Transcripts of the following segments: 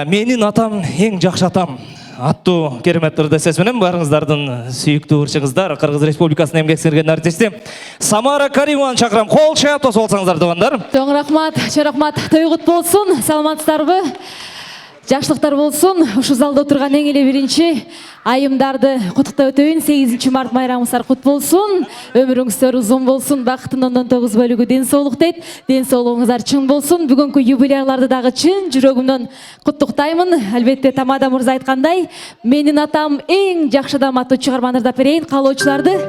Менин атам ең жакшы атам аттуу керемет ырдесес менен барыңыздардын сүйүктүү ырчыңыздар Кыргыз Республикасынын эмгек сиңирген артисти Самара Каримованы чакырам. Кол чаап тосуп алсаңыздар туугандар. Чоң рахмат, тойгут болсун, саламатсыздарбы? Жакшылыктар болсун. Ушу залда отурган эң эле биринчи айымдарды куттуктап өтөйүн. 8 март майрамыңыздар кут болсун. Өмүрүңүздөр узун болсун. Бакыттын 9 бөлүгү ден соолук дейт. Ден соолугуңуздар чың болсун. Бүгүнкү юбилейларды дагы чын жүрөгүмдөн куттуктаймын. Албетте Тамада мырза айткандай, менин атам эң жакшы адам аттуу чыгарманы ырдап берейин. Каалоочуларды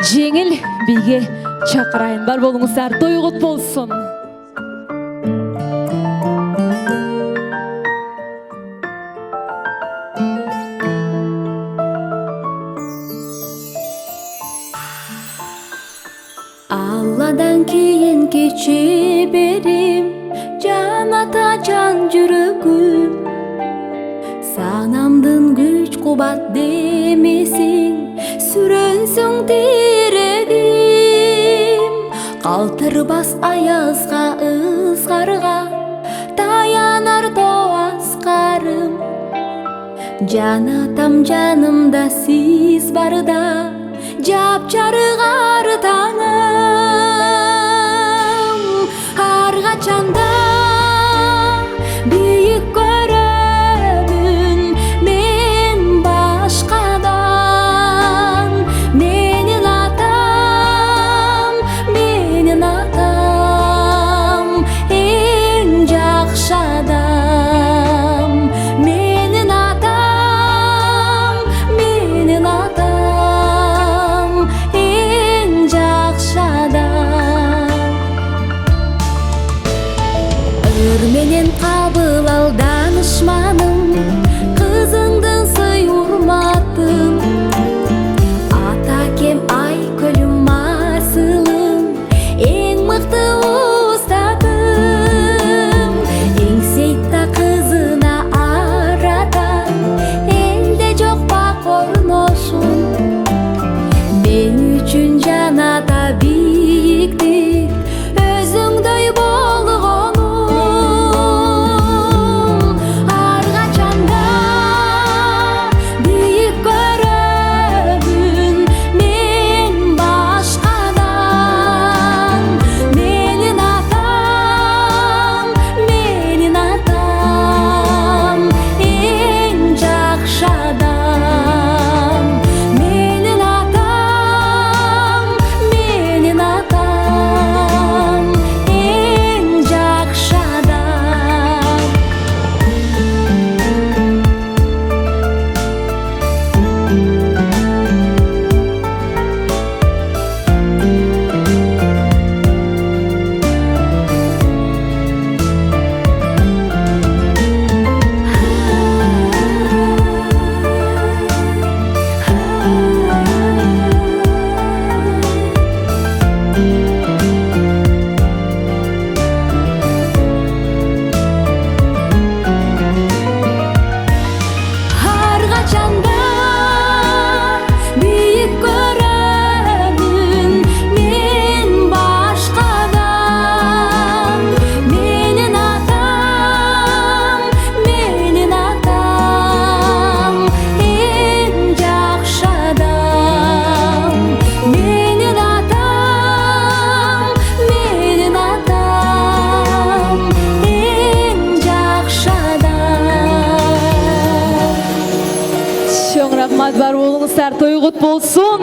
жеңил бийге чакырайын. Бар болуңуздар, тойгут болсун. Алладан кейін кече берим, жан ата жан жүрөгүм. Санамдын күч кубат демесин, сүрөнсүң тирегим. Калтырбас аязга, ызгарга, таянар тоас карым. Жан атам жанымда, сиз барда, жапжарыгар таңым. Ар качанда бийик көрөмүн мен башкадан. Менин атам эң жакшы адам. Менин атам эң жакшы адам. Ыр менен кабыл ал данышманым, кызыңдын сый урматын. Ата кем айкөлүм асылым, эң мыкты устатым. Эң сейтта кызына арата, элде жок бак орношун. Мен үчүн жан ата бийиктик, өзүңдөй болгонум. Ар качанда бийик көрөмүн мен башкадан. Менин атам эң жакшы адам. Менин атам эң жакшы адам. Ар качанда бийик көрөмүн мен башкадан. Менин атам эң жакшы адам. Менин атам эң жакшы адам. Чоң рахмат, бар болуңуздар, тойгут болсун.